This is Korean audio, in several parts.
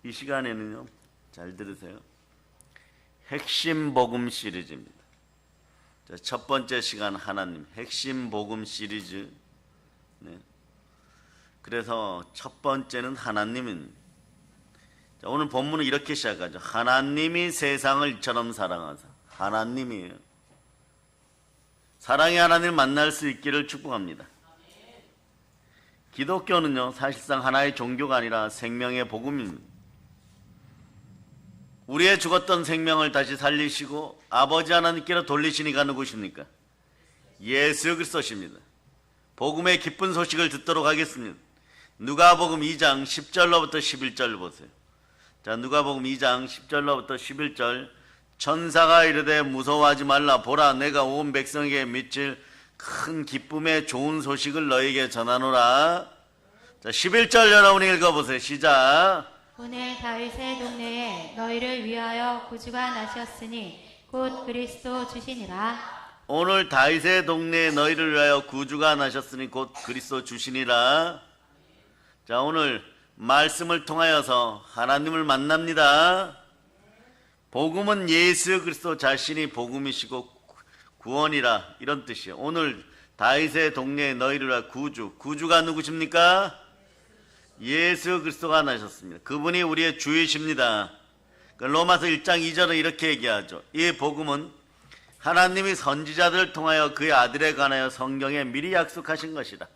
이 시간에는요, 잘 들으세요. 핵심 복음 시리즈입니다. 자, 첫 번째 시간 하나님 핵심 복음 시리즈. 네. 그래서 첫 번째는 하나님은, 자, 오늘 본문은 이렇게 시작하죠. 하나님이 세상을 이처럼 사랑하사. 하나님이에요. 사랑의 하나님을 만날 수 있기를 축복합니다. 기독교는요, 사실상 하나의 종교가 아니라 생명의 복음입니다. 우리의 죽었던 생명을 다시 살리시고 아버지 하나님께로 돌리시니가 누구십니까? 예수 그리스도십니다. 복음의 기쁜 소식을 듣도록 하겠습니다. 누가복음 2장 10절로부터 11절 보세요. 자, 누가복음 2장 10절로부터 11절. 천사가 이르되 무서워하지 말라. 보라, 내가 온 백성에게 미칠 큰 기쁨의 좋은 소식을 너에게 전하노라. 자, 11절 여러분이 읽어보세요. 시작. 오늘 다윗의 동네에 너희를 위하여 구주가 나셨으니 곧 그리스도 주시니라. 오늘 다윗의 동네에 너희를 위하여 구주가 나셨으니 곧 그리스도 주시니라. 자, 오늘 말씀을 통하여서 하나님을 만납니다. 복음은 예수 그리스도 자신이 복음이시고 구원이라, 이런 뜻이에요. 오늘 다윗의 동네에 너희를 위하여 구주가 누구십니까? 예수 그리스도가 나셨습니다. 그분이 우리의 주이십니다. 로마서 1장 2절은 이렇게 얘기하죠. 이 복음은 하나님이 선지자들을 통하여 그의 아들에 관하여 성경에 미리 약속하신 것이다.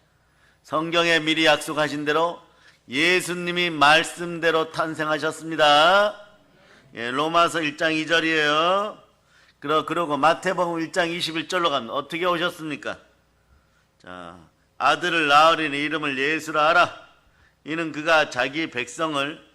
성경에 미리 약속하신 대로 예수님이 말씀대로 탄생하셨습니다. 예, 로마서 1장 2절이에요. 그리고 마태복음 1장 21절로 갑니다. 어떻게 오셨습니까? 자, 아들을 낳으리니 이름을 예수라 하라. 이는 그가 자기 백성을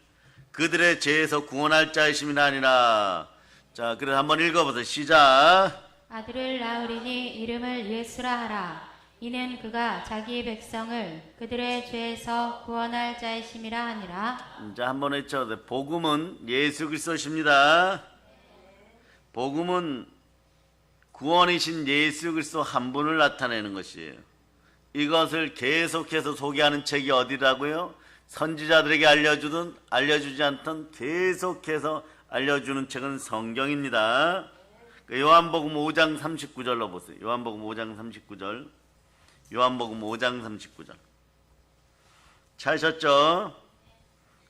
그들의 죄에서 구원할 자이심이라 하니라. 자, 그래서 한번 읽어보세요. 시작. 아들을 낳으리니 이름을 예수라 하라. 이는 그가 자기 백성을 그들의 죄에서 구원할 자이심이라 하니라. 자, 한번 외쳐보세요. 복음은 예수 그리스도십니다. 복음은 구원이신 예수 그리스도 한 분을 나타내는 것이에요. 이것을 계속해서 소개하는 책이 어디라고요? 선지자들에게 알려주지 않던 계속해서 알려주는 책은 성경입니다. 요한복음 5장 39절로 보세요. 요한복음 5장 39절. 요한복음 5장 39절. 찾으셨죠?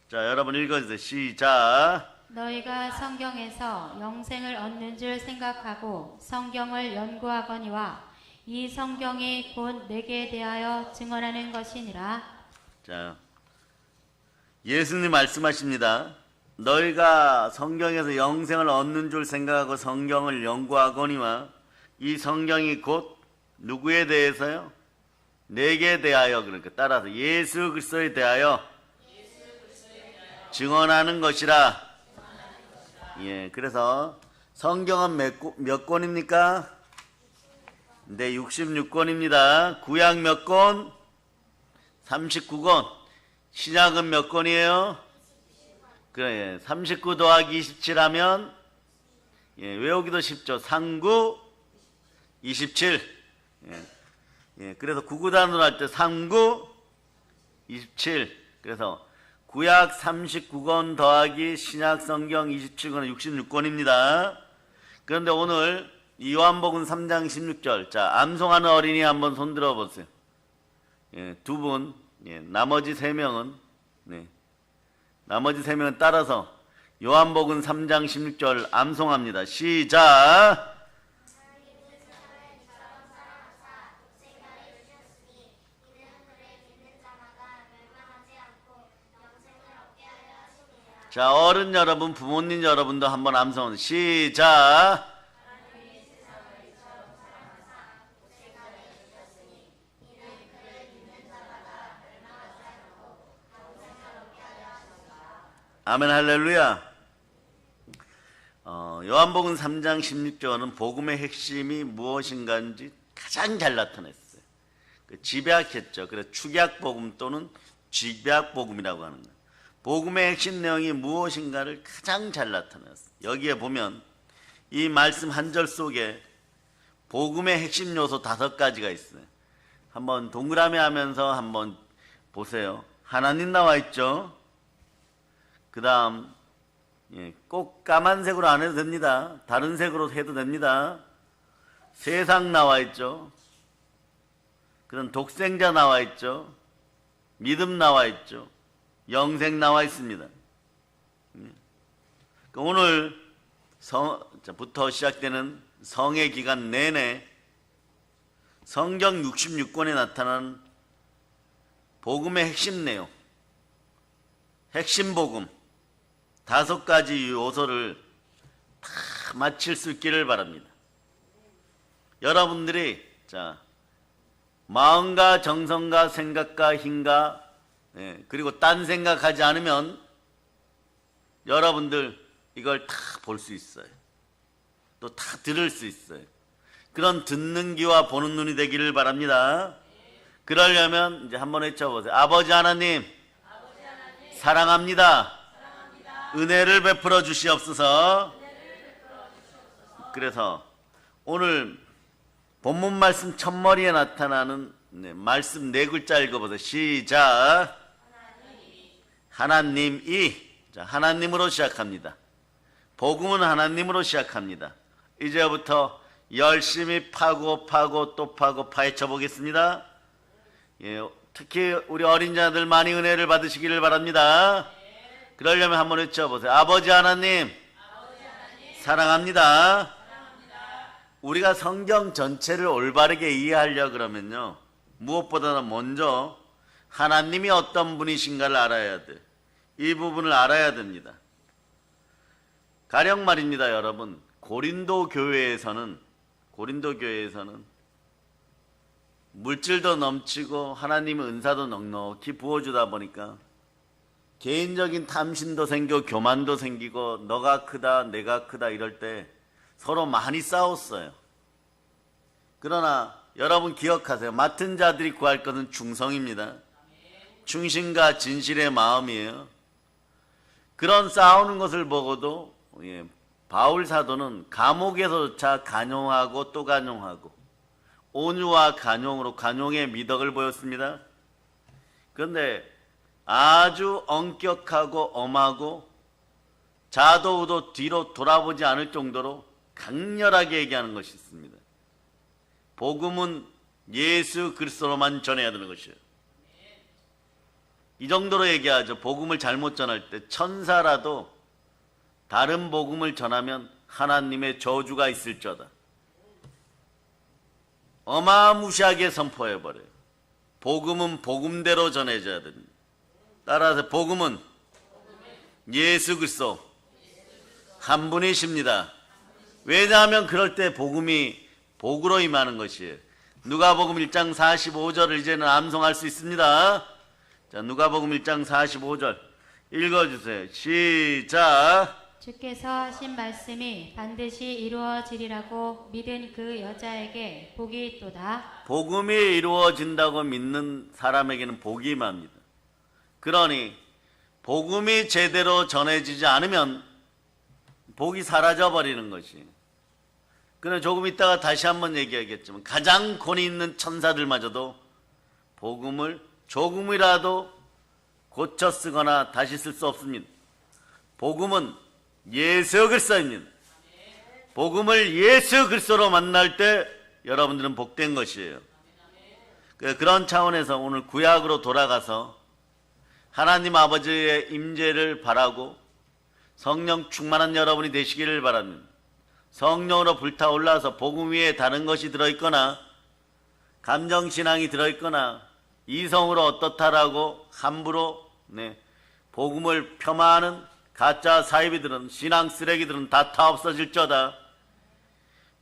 자, 여러분 읽어주세요. 시작. 너희가 성경에서 영생을 얻는 줄 생각하고 성경을 연구하거니와 이 성경이 곧 내게 대하여 증언하는 것이니라. 자, 예수님 말씀하십니다. 너희가 성경에서 영생을 얻는 줄 생각하고 성경을 연구하거니와 이 성경이 곧 누구에 대해서요? 내게 대하여, 그러니까 따라서 예수 그리스도에 대하여 증언하는 것이라. 예, 그래서 성경은 몇 권입니까? 네, 66권입니다. 구약 몇 권? 39권. 신약은 몇 권이에요? 그래, 39 더하기 27하면, 예, 외우기도 쉽죠. 39, 27. 예, 그래서 구구단으로 할 때 39, 27. 그래서 구약 39권 더하기 신약 성경 27권은 66권입니다. 그런데 오늘 요한복음 3장 16절. 자, 암송하는 어린이 한번 손 들어보세요. 예, 두 분. 예, 나머지 세 명은 따라서 요한복음 3장 16절 암송합니다. 시작. 자, 어른 여러분, 부모님 여러분도 한번 암송합니다. 시작. 아멘, 할렐루야. 요한복음 3장 16절은 복음의 핵심이 무엇인가인지 가장 잘 나타냈어요. 집약했죠. 그래서 축약복음 또는 집약복음이라고 하는 거예요. 복음의 핵심 내용이 무엇인가를 가장 잘 나타냈어요. 여기에 보면 이 말씀 한 절 속에 복음의 핵심 요소 5가지가 있어요. 한번 동그라미 하면서 한번 보세요. 하나님 나와 있죠. 그 다음 꼭 까만색으로 안 해도 됩니다. 다른 색으로 해도 됩니다. 세상 나와 있죠. 그런 독생자 나와 있죠. 믿음 나와 있죠. 영생 나와 있습니다. 오늘 부터 시작되는 성의 기간 내내 성경 66권에 나타난 복음의 핵심 내용, 핵심 복음 5가지 요소를 다 마칠 수 있기를 바랍니다. 여러분들이 마음과 정성과 생각과 힘과 그리고 딴 생각하지 않으면 여러분들 이걸 다 볼 수 있어요. 또 다 들을 수 있어요. 그런 듣는 귀와 보는 눈이 되기를 바랍니다. 그러려면 이제 한번 외쳐보세요. 아버지 하나님, 사랑합니다. 은혜를 베풀어 주시옵소서. 그래서 오늘 본문 말씀 첫머리에 나타나는 말씀 4글자 읽어보세요. 시작. 하나님이. 자, 하나님으로 시작합니다. 복음은 하나님으로 시작합니다. 이제부터 열심히 파고 또 파헤쳐 보겠습니다. 특히 우리 어린 자들 많이 은혜를 받으시기를 바랍니다. 그러려면 한번 외쳐보세요. 아버지 하나님, 사랑합니다. 우리가 성경 전체를 올바르게 이해하려 그러면요, 무엇보다는 먼저 하나님이 어떤 분이신가를 알아야 돼. 이 부분을 알아야 됩니다. 가령 말입니다, 여러분. 고린도 교회에서는 물질도 넘치고 하나님의 은사도 넉넉히 부어주다 보니까 개인적인 탐심도 생기고 교만도 생기고 너가 크다 내가 크다 이럴 때 서로 많이 싸웠어요. 그러나 여러분 기억하세요. 맡은 자들이 구할 것은 충성입니다. 충신과 진실의 마음이에요. 그런 싸우는 것을 보고도 바울 사도는 감옥에서조차 간용하고 또 간용하고 온유와 간용으로 간용의 미덕을 보였습니다. 그런데 아주 엄격하고 엄하고 자도우도 뒤로 돌아보지 않을 정도로 강렬하게 얘기하는 것이 있습니다. 복음은 예수 그리스도로만 전해야 되는 것이에요. 이 정도로 얘기하죠. 복음을 잘못 전할 때 천사라도 다른 복음을 전하면 하나님의 저주가 있을저다. 어마무시하게 선포해버려요. 복음은 복음대로 전해져야 됩니다. 따라서 복음은 예수 그리스도 한 분이십니다. 왜냐하면 그럴 때 복음이 복으로 임하는 것이에요. 누가복음 1장 45절을 이제는 암송할 수 있습니다. 자, 누가복음 1장 45절 읽어주세요. 시작. 주께서 하신 말씀이 반드시 이루어지리라고 믿은 그 여자에게 복이 있도다. 복음이 이루어진다고 믿는 사람에게는 복이 임합니다. 그러니 복음이 제대로 전해지지 않으면 복이 사라져버리는 것이. 그럼 조금 있다가 다시 한번 얘기하겠지만 가장 권위 있는 천사들마저도 복음을 조금이라도 고쳐 쓰거나 다시 쓸 수 없습니다. 복음은 예수 그리스도입니다. 복음을 예수 그리스도로 만날 때 여러분들은 복된 것이에요. 그런 차원에서 오늘 구약으로 돌아가서 하나님 아버지의 임재를 바라고 성령 충만한 여러분이 되시기를 바랍니다. 성령으로 불타올라서 복음 위에 다른 것이 들어있거나 감정신앙이 들어있거나 이성으로 어떻다라고 함부로 복음을 폄하하는 가짜 사이비들은, 신앙 쓰레기들은 다 없어질저다.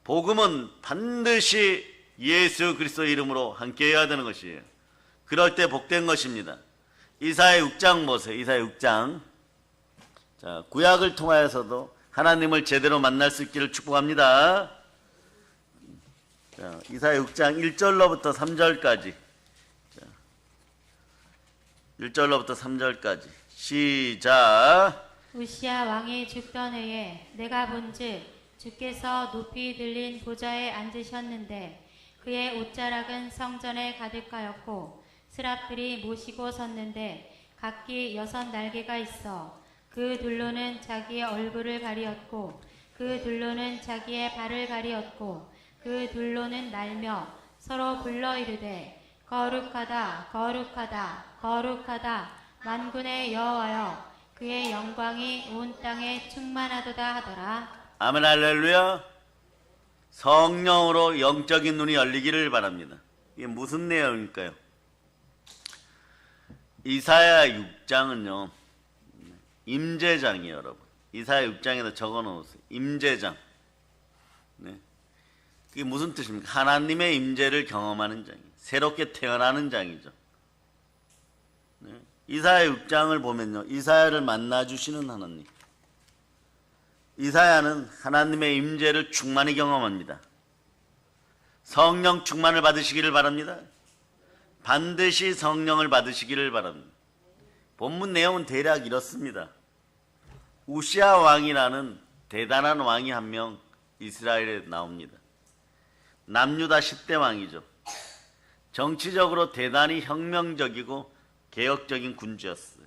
복음은 반드시 예수 그리스도 이름으로 함께 해야 되는 것이에요. 그럴 때 복된 것입니다. 이사야 6장 보세요. 이사야 6장. 자, 구약을 통하여서도 하나님을 제대로 만날 수 있기를 축복합니다. 자, 이사야 6장 1절로부터 3절까지. 자, 1절로부터 3절까지. 시작. 우시야 왕이 죽던 해에 내가 본즉 주께서 높이 들린 보좌에 앉으셨는데 그의 옷자락은 성전에 가득하였고 스랍들이 모시고 섰는데 각기 6 날개가 있어 그 둘로는 자기의 얼굴을 가리었고 그 둘로는 자기의 발을 가리었고 그 둘로는 날며 서로 불러 이르되 거룩하다 거룩하다 거룩하다 만군의 여호와여 그의 영광이 온 땅에 충만하도다 하더라. 아멘 할렐루야. 성령으로 영적인 눈이 열리기를 바랍니다. 이게 무슨 내용일까요? 이사야 6장은요 임재장이에요. 여러분, 이사야 6장에다 적어놓으세요. 임재장. 네. 그게 무슨 뜻입니까? 하나님의 임재를 경험하는 장이에요. 새롭게 태어나는 장이죠. 네. 이사야 6장을 보면요, 이사야를 만나주시는 하나님, 이사야는 하나님의 임재를 충만히 경험합니다. 성령 충만을 받으시기를 바랍니다. 반드시 성령을 받으시기를 바랍니다. 본문 내용은 대략 이렇습니다. 우시아 왕이라는 대단한 왕이 한 명 이스라엘에 나옵니다. 남유다 10대 왕이죠. 정치적으로 대단히 혁명적이고 개혁적인 군주였어요.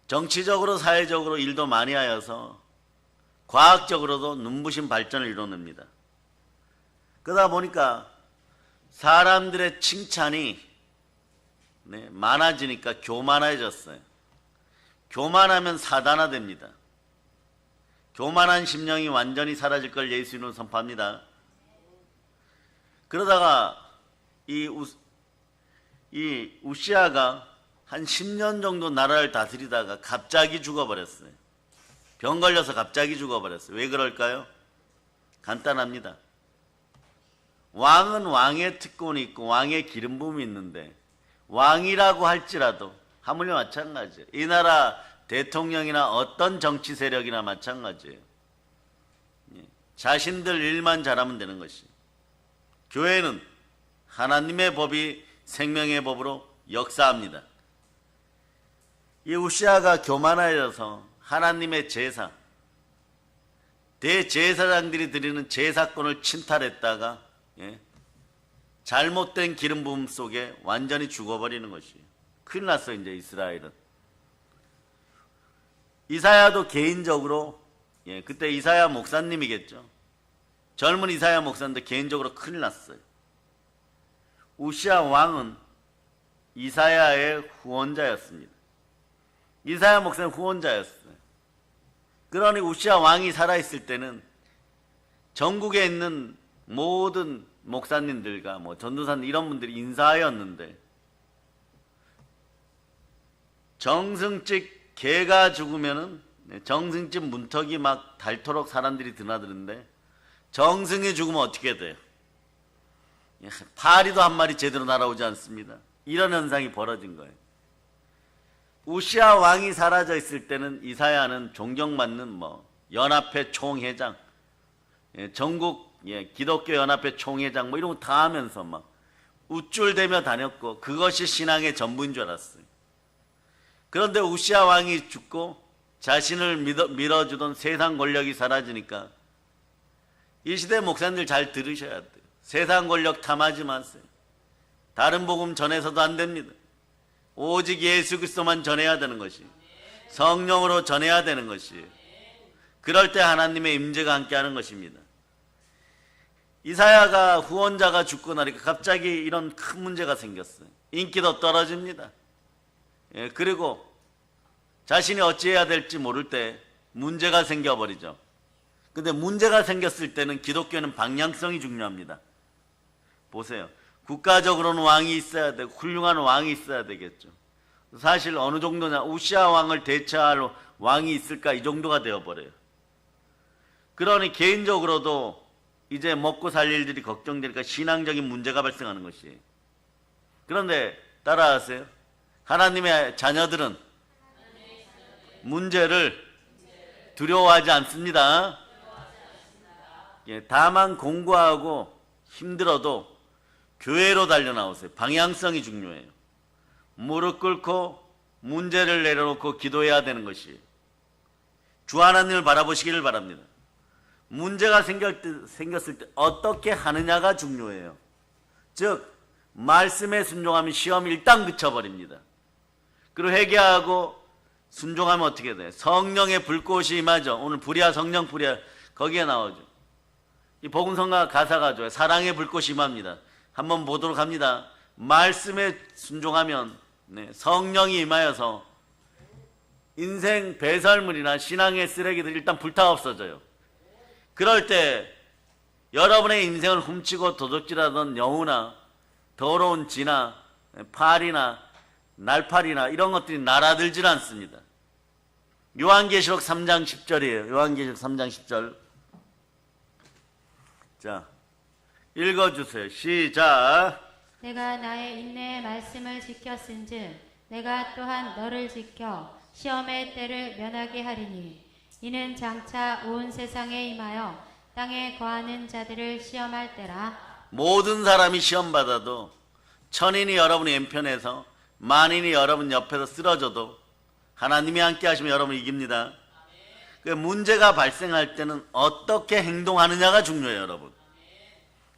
정치적으로 사회적으로 일도 많이 하여서 과학적으로도 눈부신 발전을 이뤄냅니다. 그러다 보니까 사람들의 칭찬이 많아지니까 교만해졌어요. 교만하면 사단화됩니다. 교만한 심령이 완전히 사라질 걸 예수님은 선포합니다. 그러다가 이 우시아가 한 10년 정도 나라를 다스리다가 갑자기 죽어버렸어요. 병 걸려서 갑자기 죽어버렸어요. 왜 그럴까요? 간단합니다. 왕은 왕의 특권이 있고 왕의 기름 부음이 있는데, 왕이라고 할지라도 하물며 마찬가지예요. 이 나라 대통령이나 어떤 정치 세력이나 마찬가지예요. 자신들 일만 잘하면 되는 것이. 교회는 하나님의 법이 생명의 법으로 역사합니다. 이 우시아가 교만하여서 하나님의 제사, 대제사장들이 드리는 제사권을 침탈했다가 잘못된 기름 부음 속에 완전히 죽어버리는 것이에요. 큰일 났어요. 이제 이스라엘은. 이사야도 개인적으로 그때 이사야 목사님이겠죠. 젊은 이사야 목사인데 개인적으로 큰일 났어요. 우시아 왕은 이사야의 후원자였습니다. 이사야 목사는 후원자였어요. 그러니 우시아 왕이 살아있을 때는 전국에 있는 모든 목사님들과 전도사님 이런 분들이 인사하였는데, 정승집 개가 죽으면은 정승집 문턱이 막 닳도록 사람들이 드나드는데, 정승이 죽으면 어떻게 돼요? 파리도 한 마리 제대로 날아오지 않습니다. 이런 현상이 벌어진 거예요. 우시아 왕이 사라져 있을 때는 이사야는 존경받는 연합회 총회장, 전국 기독교 연합회 총회장 이런 거 다 하면서 막 우쭐대며 다녔고, 그것이 신앙의 전부인 줄 알았어요. 그런데 우시아 왕이 죽고 자신을 밀어주던 세상 권력이 사라지니까, 이 시대 목사님들 잘 들으셔야 돼요. 세상 권력 탐하지 마세요. 다른 복음 전해서도 안 됩니다. 오직 예수 그리스도만 전해야 되는 것이, 성령으로 전해야 되는 것이, 그럴 때 하나님의 임재가 함께하는 것입니다. 이사야가 후원자가 죽고 나니까 갑자기 이런 큰 문제가 생겼어요. 인기도 떨어집니다. 그리고 자신이 어찌해야 될지 모를 때 문제가 생겨버리죠. 근데 문제가 생겼을 때는 기독교는 방향성이 중요합니다. 보세요. 국가적으로는 왕이 있어야 되고 훌륭한 왕이 있어야 되겠죠. 사실 어느 정도냐, 우시아 왕을 대체할 왕이 있을까, 이 정도가 되어버려요. 그러니 개인적으로도 이제 먹고 살 일들이 걱정되니까 신앙적인 문제가 발생하는 것이에요. 그런데 따라하세요. 하나님의 자녀들은 문제를 두려워하지 않습니다. 다만 공부하고 힘들어도 교회로 달려나오세요. 방향성이 중요해요. 무릎 꿇고 문제를 내려놓고 기도해야 되는 것이에요. 주 하나님을 바라보시기를 바랍니다. 문제가 생겼을 때 어떻게 하느냐가 중요해요. 즉 말씀에 순종하면 시험이 일단 그쳐버립니다. 그리고 회개하고 순종하면 어떻게 돼? 성령의 불꽃이 임하죠. 오늘 불이야 성령 불이야 거기에 나오죠. 이 복음성가 가사가 좋아요. 사랑의 불꽃이 임합니다. 한번 보도록 합니다. 말씀에 순종하면 성령이 임하여서 인생 배설물이나 신앙의 쓰레기들 일단 불타 없어져요. 그럴 때 여러분의 인생을 훔치고 도둑질하던 여우나 더러운 쥐나 파리나 날파리나 이런 것들이 날아들질 않습니다. 요한계시록 3장 10절이에요. 요한계시록 3장 10절. 자, 읽어주세요. 시작. 내가 나의 인내의 말씀을 지켰은즉 내가 또한 너를 지켜 시험의 때를 면하게 하리니 이는 장차 온 세상에 임하여 땅에 거하는 자들을 시험할 때라. 모든 사람이 시험받아도 천인이 여러분의 왼편에서 만인이 여러분 옆에서 쓰러져도 하나님이 함께 하시면 여러분 이깁니다. 그 문제가 발생할 때는 어떻게 행동하느냐가 중요해요, 여러분.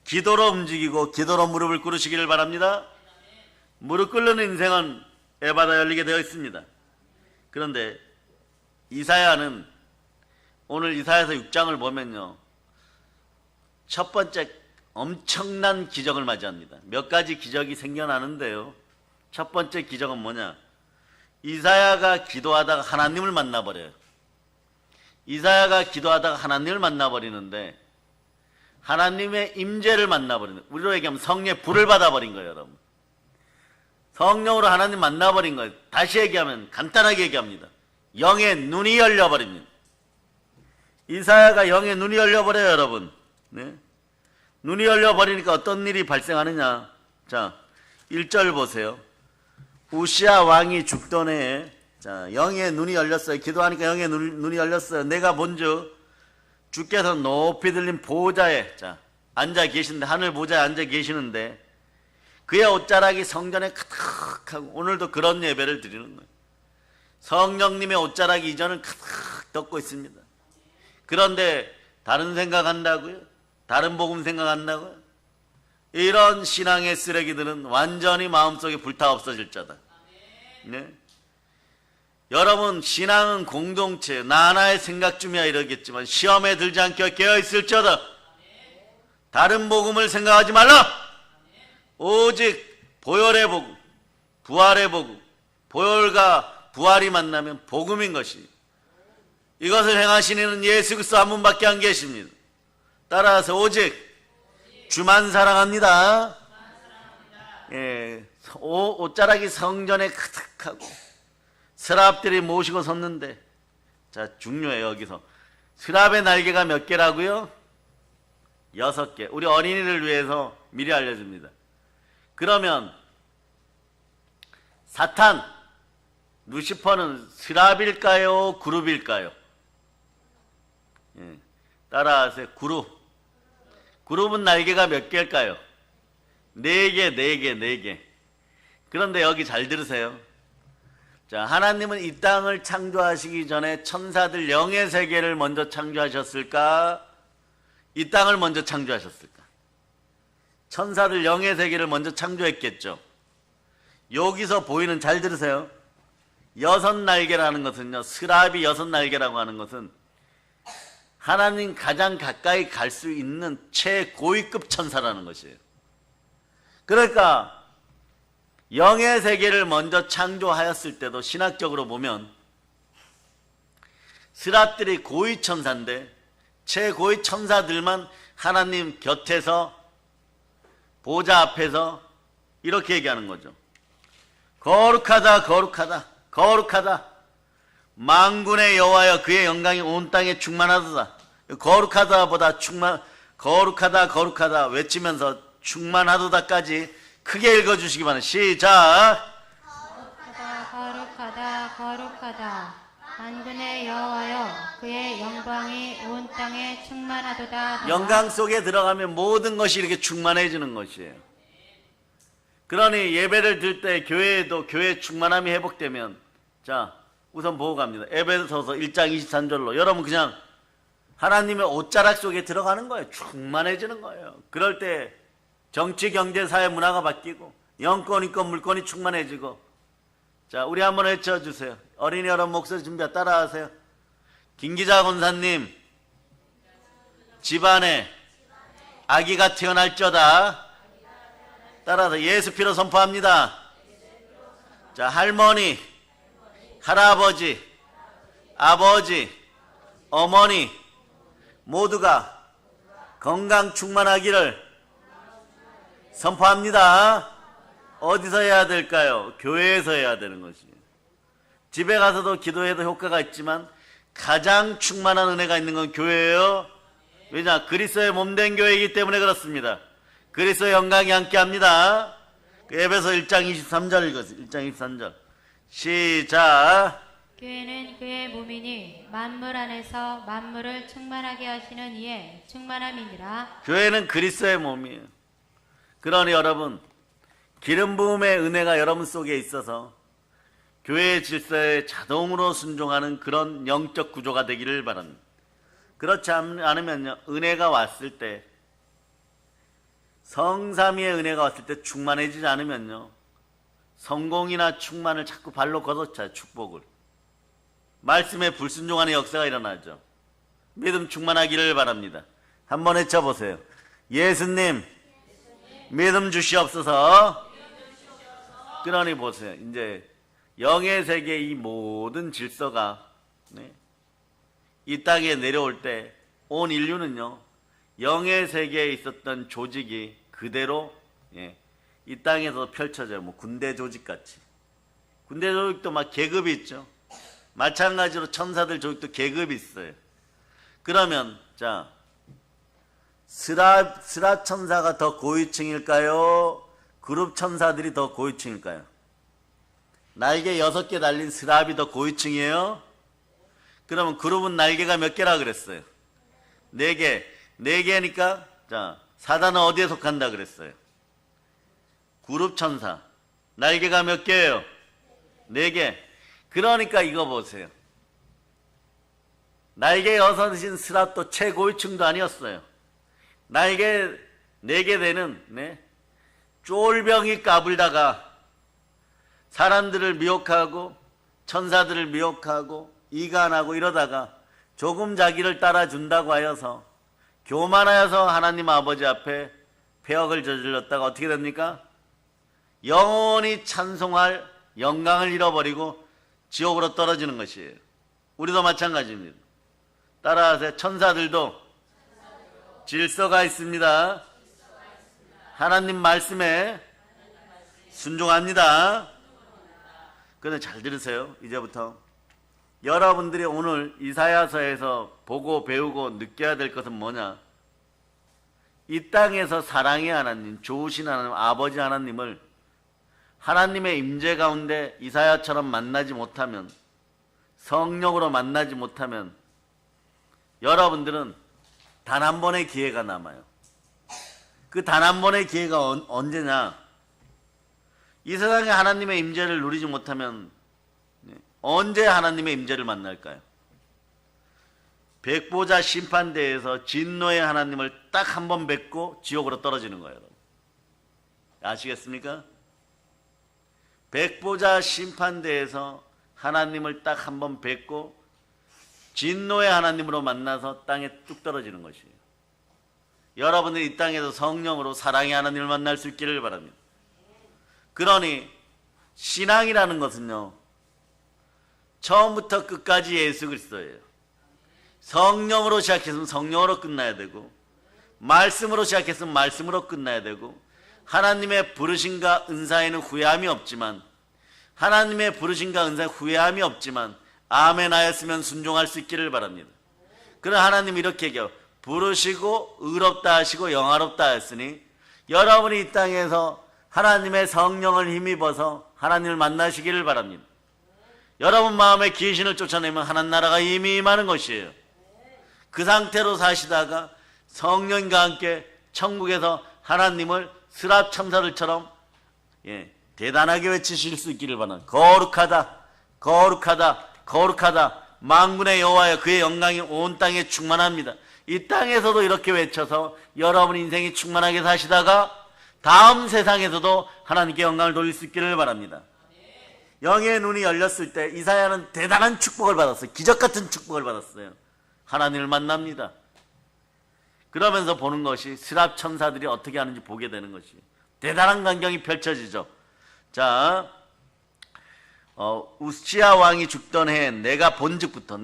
기도로 움직이고 기도로 무릎을 꿇으시기를 바랍니다. 무릎 꿇는 인생은 에바다 열리게 되어 있습니다. 그런데 이사야는 오늘 이사야서 6장을 보면요, 첫 번째 엄청난 기적을 맞이합니다. 몇 가지 기적이 생겨나는데요, 첫 번째 기적은 뭐냐? 이사야가 기도하다가 하나님을 만나버려요. 이사야가 기도하다가 하나님을 만나버리는데 하나님의 임재를 만나버리는, 우리로 얘기하면 성령의 불을 받아버린 거예요, 여러분. 성령으로 하나님 만나버린 거예요. 다시 얘기하면, 간단하게 얘기합니다. 영의 눈이 열려버립니다. 이사야가 영의 눈이 열려버려요, 여러분. 네? 눈이 열려버리니까 어떤 일이 발생하느냐? 자, 1절 보세요. 우시야 왕이 죽던 해에, 자, 영의 눈이 열렸어요. 기도하니까 영의 눈이 열렸어요. 내가 본즉 주께서 높이 들린 보좌에, 자, 앉아 계신데, 하늘 보좌에 앉아 계시는데 그의 옷자락이 성전에 가득하고, 오늘도 그런 예배를 드리는 거예요. 성령님의 옷자락이 이전을 가득 덮고 있습니다. 그런데 다른 생각한다고요? 다른 복음 생각한다고요? 이런 신앙의 쓰레기들은 완전히 마음속에 불타 없어질 자다. 네? 여러분, 신앙은 공동체, 나 하나의 생각쯤이야 이러겠지만 시험에 들지 않게 깨어있을지어다. 다른 복음을 생각하지 말라. 오직 보혈의 복음, 부활의 복음, 보혈과 부활이 만나면 복음인 것이, 이것을 행하시는 예수 그리스도 한 분밖에 안 계십니다. 따라서 오직 주만 사랑합니다. 예, 옷자락이 성전에 가득하고 스랍들이 모시고 섰는데, 자, 중요해요. 여기서 스랍의 날개가 몇 개라고요? 6개. 우리 어린이를 위해서 미리 알려줍니다. 그러면 사탄 루시퍼는 스랍일까요, 그룹일까요? 예, 따라하세요. 그룹은 날개가 몇 개일까요? 4개, 4개, 4개. 그런데 여기 잘 들으세요. 자, 하나님은 이 땅을 창조하시기 전에 천사들 영의 세계를 먼저 창조하셨을까? 이 땅을 먼저 창조하셨을까? 천사들 영의 세계를 먼저 창조했겠죠. 여기서 보이는, 잘 들으세요, 6날개라는 것은요, 스랍이 6날개라고 하는 것은 하나님 가장 가까이 갈 수 있는 최고위급 천사라는 것이에요. 그러니까 영의 세계를 먼저 창조하였을 때도 신학적으로 보면 스랍들이 고위 천사인데 최고위 천사들만 하나님 곁에서 보좌 앞에서 이렇게 얘기하는 거죠. 거룩하다, 거룩하다, 거룩하다. 만군의 여호와여, 그의 영광이 온 땅에 충만하도다. 거룩하다보다 거룩하다, 거룩하다 외치면서 충만하도다까지 크게 읽어주시기 바랍니다. 시작. 거룩하다, 거룩하다, 거룩하다. 만군의 여호와여, 그의 영광이 온 땅에 충만하도다. 영광 속에 들어가면 모든 것이 이렇게 충만해지는 것이에요. 그러니 예배를 드릴 때 교회에도 교회의 충만함이 회복되면, 자, 우선 보고 갑니다. 에베소서 1장 23절로 여러분 그냥 하나님의 옷자락 속에 들어가는 거예요. 충만해지는 거예요. 그럴 때 정치, 경제, 사회, 문화가 바뀌고 영권, 인권, 물권이 충만해지고, 자, 우리 한번 외쳐주세요. 어린이 여러분 목소리 준비하 따라하세요. 김기자 권사님, 집안에 아기가 태어날저다. 따라서 예수 피로 선포합니다. 자, 할머니, 할아버지, 아버지, 어머니 모두가 건강 충만하기를 선포합니다. 어디서 해야 될까요? 교회에서 해야 되는 것이에요. 집에 가서도 기도해도 효과가 있지만 가장 충만한 은혜가 있는 건 교회예요. 왜냐? 그리스도의 몸된 교회이기 때문에 그렇습니다. 그리스도의 영광이 함께합니다. 에베소 1장 23절 읽었어요. 1장 23절 시작. 교회는 그의 몸이니 만물 안에서 만물을 충만하게 하시는 이의 충만함이니라. 교회는 그리스도의 몸이에요. 그러니 여러분, 기름 부음의 은혜가 여러분 속에 있어서 교회의 질서에 자동으로 순종하는 그런 영적 구조가 되기를 바랍니다. 그렇지 않으면요, 은혜가 왔을 때, 성삼위의 은혜가 왔을 때 충만해지지 않으면요, 성공이나 충만을 자꾸 발로 걷어차요. 축복을. 말씀에 불순종하는 역사가 일어나죠. 믿음 충만하기를 바랍니다. 한번 외쳐보세요. 예수님, 믿음 주시옵소서. 그러니 보세요. 이제 영의 세계의 이 모든 질서가 이 땅에 내려올 때 온 인류는요, 영의 세계에 있었던 조직이 그대로 이 땅에서 펼쳐져요. 뭐 군대 조직같이. 군대 조직도 막 계급이 있죠. 마찬가지로 천사들 조직도 계급이 있어요. 그러면 자, 스라 천사가 더 고위층일까요? 그룹 천사들이 더 고위층일까요? 날개 6개 달린 스랍이 더 고위층이에요? 그러면 그룹은 날개가 몇 개라 그랬어요? 4개. 4개니까 자, 사단은 어디에 속한다 그랬어요? 그룹 천사. 날개가 몇 개예요? 4개. 그러니까 이거 보세요. 날개 6인 스랍도 최고위층도 아니었어요. 날개 4개 되는 쫄병이 까불다가 사람들을 미혹하고 천사들을 미혹하고 이간하고 이러다가 조금 자기를 따라준다고 하여서 교만하여서 하나님 아버지 앞에 폐역을 저질렀다가 어떻게 됩니까? 영원히 찬송할 영광을 잃어버리고 지옥으로 떨어지는 것이에요. 우리도 마찬가지입니다. 따라하세요. 천사들도 질서가 있습니다. 하나님 말씀에 순종합니다. 그런데 잘 들으세요. 이제부터 여러분들이 오늘 이사야서에서 보고 배우고 느껴야 될 것은 뭐냐? 이 땅에서 사랑의 하나님, 좋으신 하나님, 아버지 하나님을 하나님의 임재 가운데 이사야처럼 만나지 못하면, 성령으로 만나지 못하면 여러분들은 단 한 번의 기회가 남아요. 그 단 한 번의 기회가 언제냐? 이 세상에 하나님의 임재를 누리지 못하면 언제 하나님의 임재를 만날까요? 백보자 심판대에서 진노의 하나님을 딱 한 번 뵙고 지옥으로 떨어지는 거예요. 아시겠습니까? 백보자 심판대에서 하나님을 딱 한 번 뵙고 진노의 하나님으로 만나서 땅에 뚝 떨어지는 것이에요. 여러분들이 이 땅에서 성령으로 사랑의 하나님을 만날 수 있기를 바랍니다. 그러니 신앙이라는 것은요, 처음부터 끝까지 예수 그리스도예요. 성령으로 시작했으면 성령으로 끝나야 되고, 말씀으로 시작했으면 말씀으로 끝나야 되고, 하나님의 부르심과 은사에는 후회함이 없지만, 하나님의 부르심과 은사에 후회함이 없지만 아멘 하였으면 순종할 수 있기를 바랍니다. 그러나 하나님 이렇게 얘기해요. 부르시고 의롭다 하시고 영화롭다 하였으니 여러분이 이 땅에서 하나님의 성령을 힘입어서 하나님을 만나시기를 바랍니다. 여러분 마음에 귀신을 쫓아내면 하나님 나라가 이미 임하는 것이에요. 그 상태로 사시다가 성령과 함께 천국에서 하나님을 스랍 천사들처럼 대단하게 외치실 수 있기를 바랍니다. 거룩하다, 거룩하다, 거룩하다. 만군의 여호와여, 그의 영광이 온 땅에 충만합니다. 이 땅에서도 이렇게 외쳐서 여러분 인생이 충만하게 사시다가 다음 세상에서도 하나님께 영광을 돌릴 수 있기를 바랍니다. 영의 눈이 열렸을 때 이사야는 대단한 축복을 받았어요. 기적 같은 축복을 받았어요. 하나님을 만납니다. 그러면서 보는 것이 스랍 천사들이 어떻게 하는지 보게 되는 것이 대단한 광경이 펼쳐지죠. 자, 우시야 왕이 죽던 해 내가 본즉부터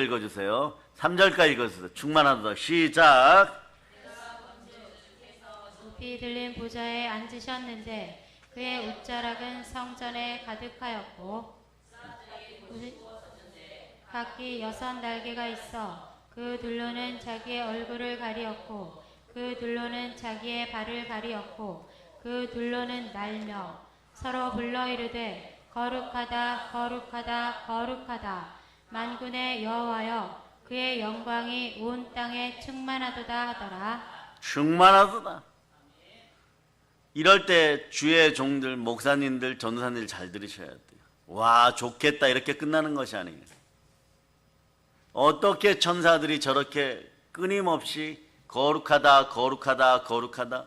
읽어주세요. 3절까지 읽어주세요. 충만하다. 시작. 높이 들린 보좌에 앉으셨는데 그의 옷자락은 성전에 가득하였고 각기 6날개가 있어 그 둘로는 자기의 얼굴을 가리었고 그 둘로는 자기의 발을 가리었고 그 둘로는 날며 서로 불러 이르되 거룩하다 거룩하다 거룩하다 만군의 여호와여 그의 영광이 온 땅에 충만하도다 하더라. 충만하도다. 이럴 때 주의 종들, 목사님들, 전도사님들 잘 들으셔야 돼요. 와, 좋겠다 이렇게 끝나는 것이 아니에요. 어떻게 천사들이 저렇게 끊임없이 거룩하다 거룩하다 거룩하다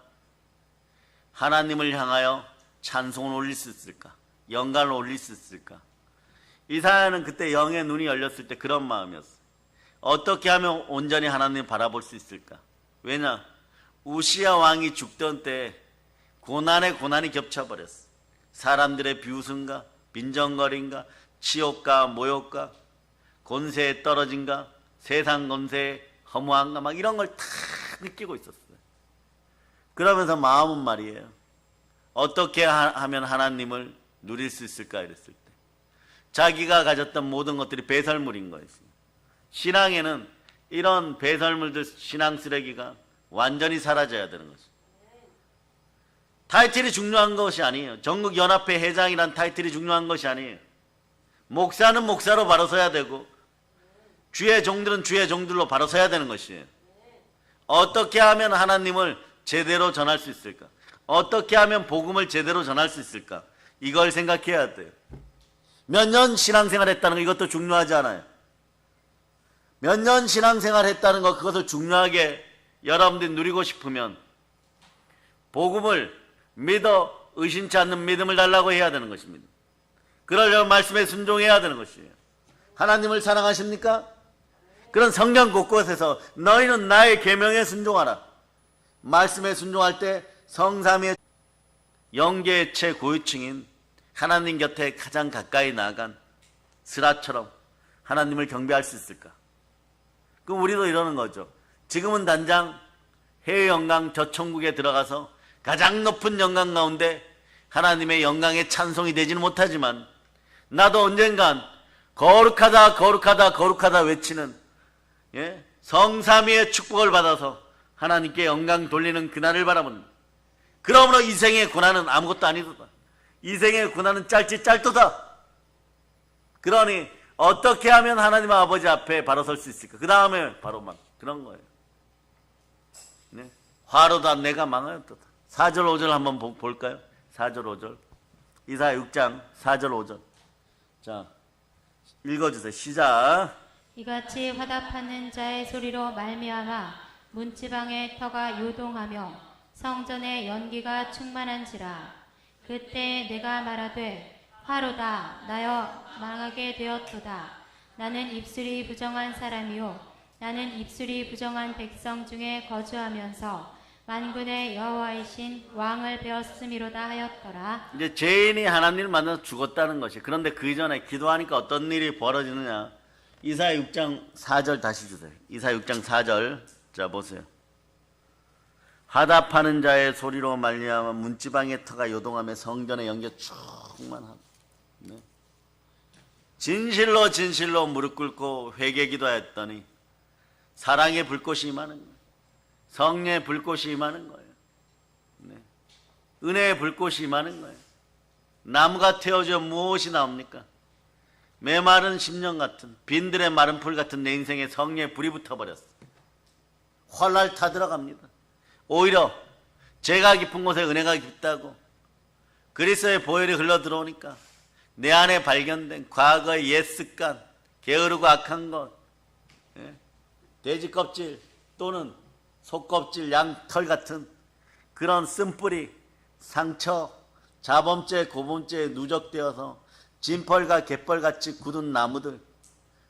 하나님을 향하여 찬송을 올릴 수 있을까? 영광을 올릴 수 있을까? 이사야는 그때 영의 눈이 열렸을 때 그런 마음이었어요. 어떻게 하면 온전히 하나님을 바라볼 수 있을까? 왜냐? 우시야 왕이 죽던 때 고난에 고난이 겹쳐버렸어. 사람들의 비웃음과 빈정거림과 치욕과 모욕과 권세에 떨어진가 세상 권세에 허무한가 막 이런 걸 다 느끼고 있었어요. 그러면서 마음은 말이에요. 어떻게 하면 하나님을 누릴 수 있을까 이랬을 때 자기가 가졌던 모든 것들이 배설물인 거였어요. 신앙에는 이런 배설물들 신앙 쓰레기가 완전히 사라져야 되는 거죠. 타이틀이 중요한 것이 아니에요. 전국연합회 회장이란 타이틀이 중요한 것이 아니에요. 목사는 목사로 바로 서야 되고 주의 종들은 주의 종들로 바로 서야 되는 것이에요. 어떻게 하면 하나님을 제대로 전할 수 있을까? 어떻게 하면 복음을 제대로 전할 수 있을까? 이걸 생각해야 돼요. 몇 년 신앙생활 했다는 거 이것도 중요하지 않아요. 몇 년 신앙생활 했다는 거 그것을 중요하게 여러분들이 누리고 싶으면 복음을 믿어 의심치 않는 믿음을 달라고 해야 되는 것입니다. 그러려면 말씀에 순종해야 되는 것이에요. 하나님을 사랑하십니까? 그런 성경 곳곳에서 너희는 나의 계명에 순종하라. 말씀에 순종할 때 성삼위의 영계의 최고위층인 하나님 곁에 가장 가까이 나아간 스라처럼 하나님을 경배할 수 있을까? 그럼 우리도 이러는 거죠. 지금은 단장 해외 영광 저 천국에 들어가서 가장 높은 영광 가운데 하나님의 영광에 찬송이 되지는 못하지만 나도 언젠간 거룩하다 거룩하다 거룩하다 외치는 성삼위의 축복을 받아서 하나님께 영광 돌리는 그날을 바라본다. 그러므로 이생의 고난은 아무것도 아니도다. 이생의 고난은 짧지 짧도다. 그러니 어떻게 하면 하나님 아버지 앞에 바로 설 수 있을까? 그 다음에 바로 막 그런 거예요. 네? 화로다 내가 망하였도다. 4절 5절 한번 볼까요? 4절 5절 이사야 6장 4절 5절 자 읽어주세요. 시작. 이같이 화답하는 자의 소리로 말미암아 문지방의 터가 요동하며 성전의 연기가 충만한지라. 그때 내가 말하되 화로다 나여 망하게 되었도다. 나는 입술이 부정한 사람이요 나는 입술이 부정한 백성 중에 거주하면서 만군의 여호와이신 왕을 배웠음이로다 하였더라. 이제 죄인이 하나님을 만나서 죽었다는 것이. 그런데 그 이전에 기도하니까 어떤 일이 벌어지느냐. 이사야 6장 4절 다시 주세요. 이사야 6장 4절 자 보세요. 화답하는 자의 소리로 말미암아 문지방의 터가 요동하며 성전의 연기가 충만하다. 네. 진실로 진실로 무릎 꿇고 회개 기도하였더니 사랑의 불꽃이 임하는 거예요. 성령의 불꽃이 임하는 거예요. 네. 은혜의 불꽃이 임하는 거예요. 나무가 태워져 무엇이 나옵니까? 메마른 심령 같은 빈들의 마른 풀 같은 내 인생에 성령의 불이 붙어버렸어. 활날 타들어갑니다. 오히려 죄가 깊은 곳에 은혜가 깊다고 그리스도의 보혈이 흘러들어오니까 내 안에 발견된 과거의 옛 습관, 게으르고 악한 것, 돼지 껍질 또는 속껍질, 양털 같은 그런 쓴뿌리, 상처, 자범죄, 고범죄에 누적되어서 진펄과 갯벌같이 굳은 나무들,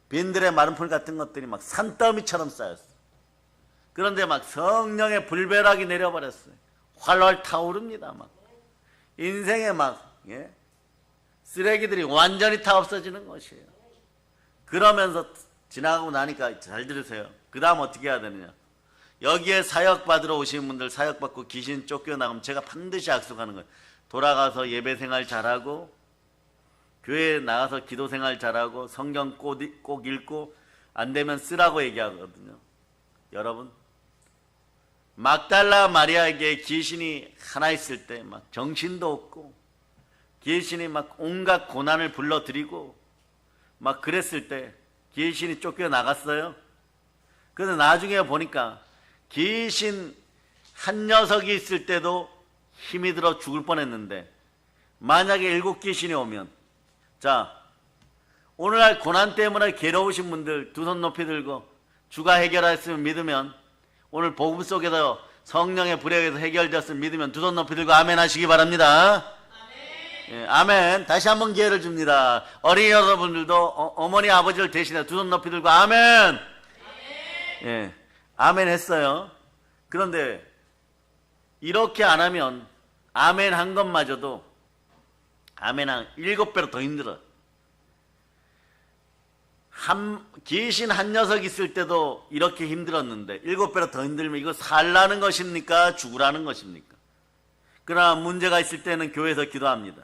빈들의 마른 풀 같은 것들이 막 산더미처럼 쌓였어. 그런데 막 성령의 불벼락이 내려버렸어요. 활활 타오릅니다. 막 인생에 막 쓰레기들이 완전히 다 없어지는 것이에요. 그러면서 지나가고 나니까 잘 들으세요. 그 다음 어떻게 해야 되느냐. 여기에 사역받으러 오신 분들 사역받고 귀신 쫓겨나가면 제가 반드시 약속하는 거예요. 돌아가서 예배생활 잘하고 교회에 나가서 기도생활 잘하고 성경 꼭 읽고 안 되면 쓰라고 얘기하거든요. 여러분, 막달라 마리아에게 귀신이 하나 있을 때 막 정신도 없고 귀신이 막 온갖 고난을 불러들이고 막 그랬을 때 귀신이 쫓겨나갔어요. 그래서 나중에 보니까 귀신 한 녀석이 있을 때도 힘이 들어 죽을 뻔했는데 만약에 7 귀신이 오면, 자, 오늘날 고난 때문에 괴로우신 분들 두 손 높이 들고 주가 해결했으면 믿으면, 오늘 복음 속에서 성령의 불에 의해서 해결되었으면 믿으면 두 손 높이 들고 아멘 하시기 바랍니다. 예, 아멘. 다시 한번 기회를 줍니다. 어린이 여러분들도 어머니 아버지를 대신해 두 손 높이 들고 아멘. 예, 아멘 했어요. 그런데 이렇게 안 하면 아멘 한 것마저도 아멘 한 7배로 더 힘들어. 귀신 한 녀석 있을 때도 이렇게 힘들었는데 7배로 더 힘들면 이거 살라는 것입니까? 죽으라는 것입니까? 그러나 문제가 있을 때는 교회에서 기도합니다.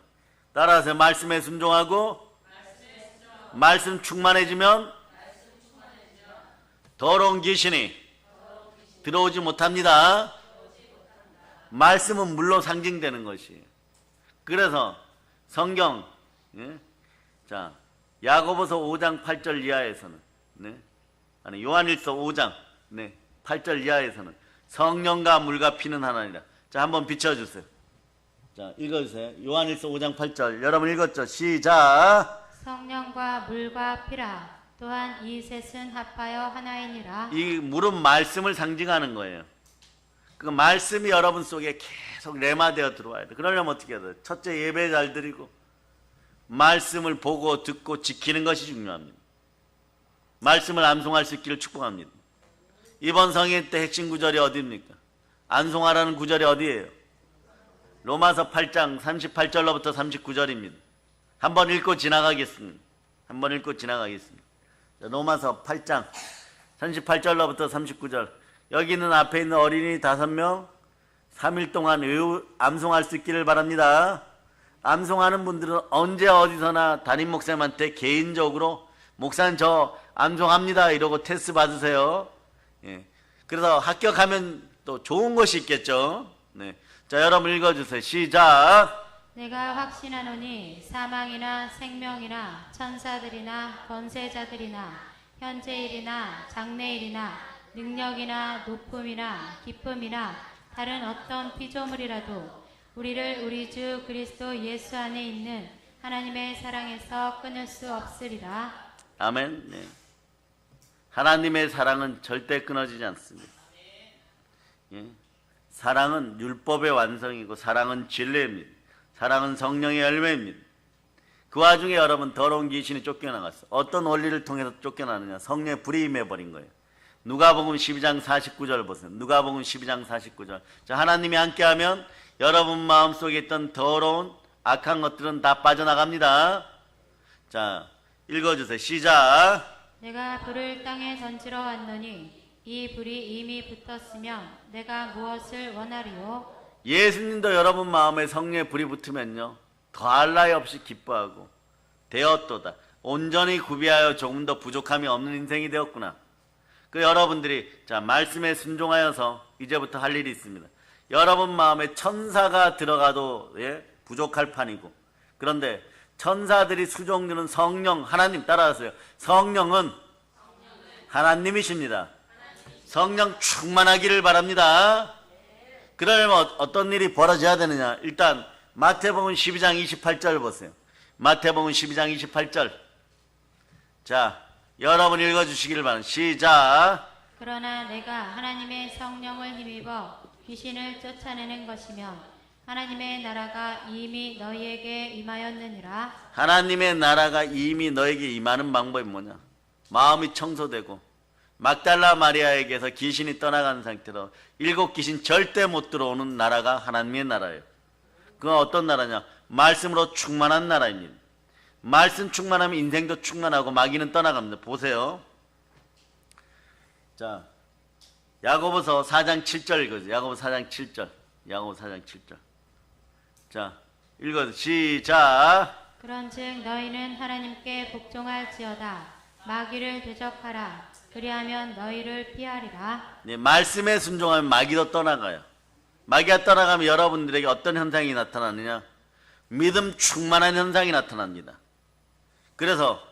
따라서 말씀에 순종하고 말씀 충만해지면 더러운 귀신이 들어오지 못합니다. 말씀은 물로 상징되는 것이에요. 그래서 성경, 자, 야고보서 5장 8절 이하에서는, 아니 요한일서 5장 8절 이하에서는 성령과 물과 피는 하나니라. 자, 한번 비춰주세요. 자, 읽어주세요. 요한일서 5장 8절. 여러분 읽었죠? 시작. 성령과 물과 피라. 또한 이 셋은 합하여 하나이니라. 이 물은 말씀을 상징하는 거예요. 그 말씀이 여러분 속에 계속 레마되어 들어와야 돼. 그러려면 어떻게 해야 돼? 첫째, 예배 잘 드리고 말씀을 보고 듣고 지키는 것이 중요합니다. 말씀을 암송할 수 있기를 축복합니다. 이번 성인 때 핵심 구절이 어디입니까? 암송하라는 구절이 어디예요? 로마서 8장 38절로부터 39절입니다. 한번 읽고 지나가겠습니다. 로마서 8장 38절로부터 39절. 여기 있는 앞에 있는 어린이 5명 3일 동안 암송할 수 있기를 바랍니다. 암송하는 분들은 언제 어디서나 담임 목사님한테 개인적으로 목사님 저 암송합니다 이러고 테스트 받으세요. 예. 그래서 합격하면 또 좋은 것이 있겠죠. 네. 자, 여러분 읽어주세요. 시작. 내가 확신하노니 사망이나 생명이나 천사들이나 권세자들이나 현재일이나 장래일이나 능력이나 높음이나 기쁨이나 다른 어떤 피조물이라도 우리를 우리 주 그리스도 예수 안에 있는 하나님의 사랑에서 끊을 수 없으리라. 아멘. 네. 하나님의 사랑은 절대 끊어지지 않습니다. 예. 사랑은 율법의 완성이고 사랑은 진리입니다. 사랑은 성령의 열매입니다. 그 와중에 여러분 더러운 귀신이 쫓겨나갔어. 어떤 원리를 통해서 쫓겨나느냐? 성령의 불이 임해버린 거예요. 누가복음 12장 49절 보세요. 누가복음 12장 49절. 자, 하나님이 함께하면 여러분 마음속에 있던 더러운 악한 것들은 다 빠져나갑니다. 자, 읽어주세요. 시작. 내가 불을 땅에 던지러 왔노니 이 불이 이미 붙었으면 내가 무엇을 원하리요? 예수님도 여러분 마음에 성령의 불이 붙으면요 더할 나위 없이 기뻐하고 되었도다. 온전히 구비하여 조금 더 부족함이 없는 인생이 되었구나. 그 여러분들이 자 말씀에 순종하여서 이제부터 할 일이 있습니다. 여러분 마음에 천사가 들어가도 부족할 판이고, 그런데 천사들이 수종드는 성령 하나님 따라하세요. 성령은 하나님이십니다. 성령 충만하기를 바랍니다. 그러려면 어떤 일이 벌어져야 되느냐? 일단 마태복음 12장 28절 보세요. 마태복음 12장 28절. 자, 여러분 읽어주시기를 바랍니다. 시작. 그러나 내가 하나님의 성령을 힘입어 귀신을 쫓아내는 것이며 하나님의 나라가 이미 너희에게 임하였느니라. 하나님의 나라가 이미 너에게 임하는 방법이 뭐냐? 마음이 청소되고 막달라 마리아에게서 귀신이 떠나간 상태로 7 귀신 절대 못 들어오는 나라가 하나님의 나라예요. 그건 어떤 나라냐? 말씀으로 충만한 나라입니다. 말씀 충만하면 인생도 충만하고 마귀는 떠나갑니다. 보세요. 자, 야고보서 4장 7절 읽어주세요. 야고보서 4장 7절. 야고보서 4장 7절. 자, 읽어주세요. 시작. 그런즉 너희는 하나님께 복종할지어다. 마귀를 대적하라. 그리하면 너희를 피하리라. 네, 말씀에 순종하면 마귀도 떠나가요. 마귀가 떠나가면 여러분들에게 어떤 현상이 나타나느냐? 믿음 충만한 현상이 나타납니다. 그래서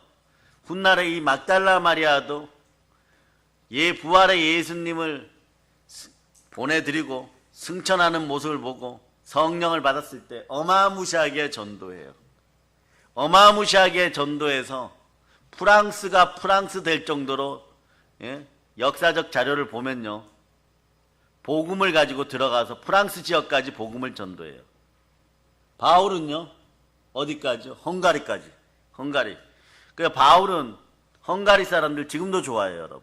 훗날에 이 막달라 마리아도 부활의 예수님을 보내드리고 승천하는 모습을 보고 성령을 받았을 때 어마무시하게 전도해요. 어마무시하게 전도해서 프랑스가 프랑스 될 정도로, 역사적 자료를 보면요, 복음을 가지고 들어가서 프랑스 지역까지 복음을 전도해요. 바울은요, 어디까지요? 헝가리까지. 헝가리. 그러니까 바울은 헝가리 사람들 지금도 좋아해요, 여러분.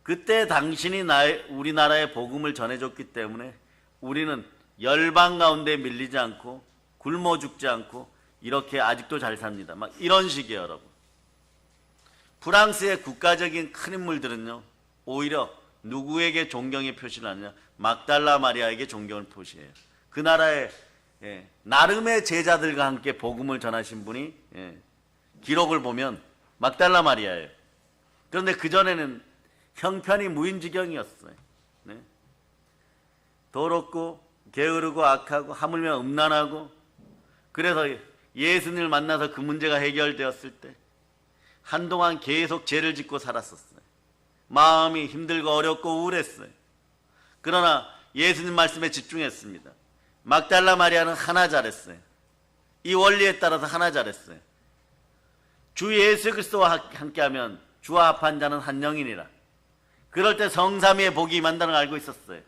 그때 당신이 우리나라에 복음을 전해줬기 때문에 우리는 열방 가운데 밀리지 않고 굶어 죽지 않고 이렇게 아직도 잘 삽니다. 막 이런 식이에요, 여러분. 프랑스의 국가적인 큰 인물들은요, 오히려 누구에게 존경의 표시를 하느냐? 막달라 마리아에게 존경을 표시해요. 그 나라의 나름의 제자들과 함께 복음을 전하신 분이, 기록을 보면 막달라 마리아예요. 그런데 그전에는 형편이 무인지경이었어요. 네? 더럽고 게으르고 악하고 하물며 음란하고, 그래서 예수님을 만나서 그 문제가 해결되었을 때 한동안 계속 죄를 짓고 살았었어요. 마음이 힘들고 어렵고 우울했어요. 그러나 예수님 말씀에 집중했습니다. 막달라 마리아는 하나 잘했어요. 이 원리에 따라서 하나 잘했어요. 주 예수 그리스도와 함께하면 주와 합한 자는 한 영이니라. 그럴 때 성삼위의 복이 임한다는 걸 알고 있었어요.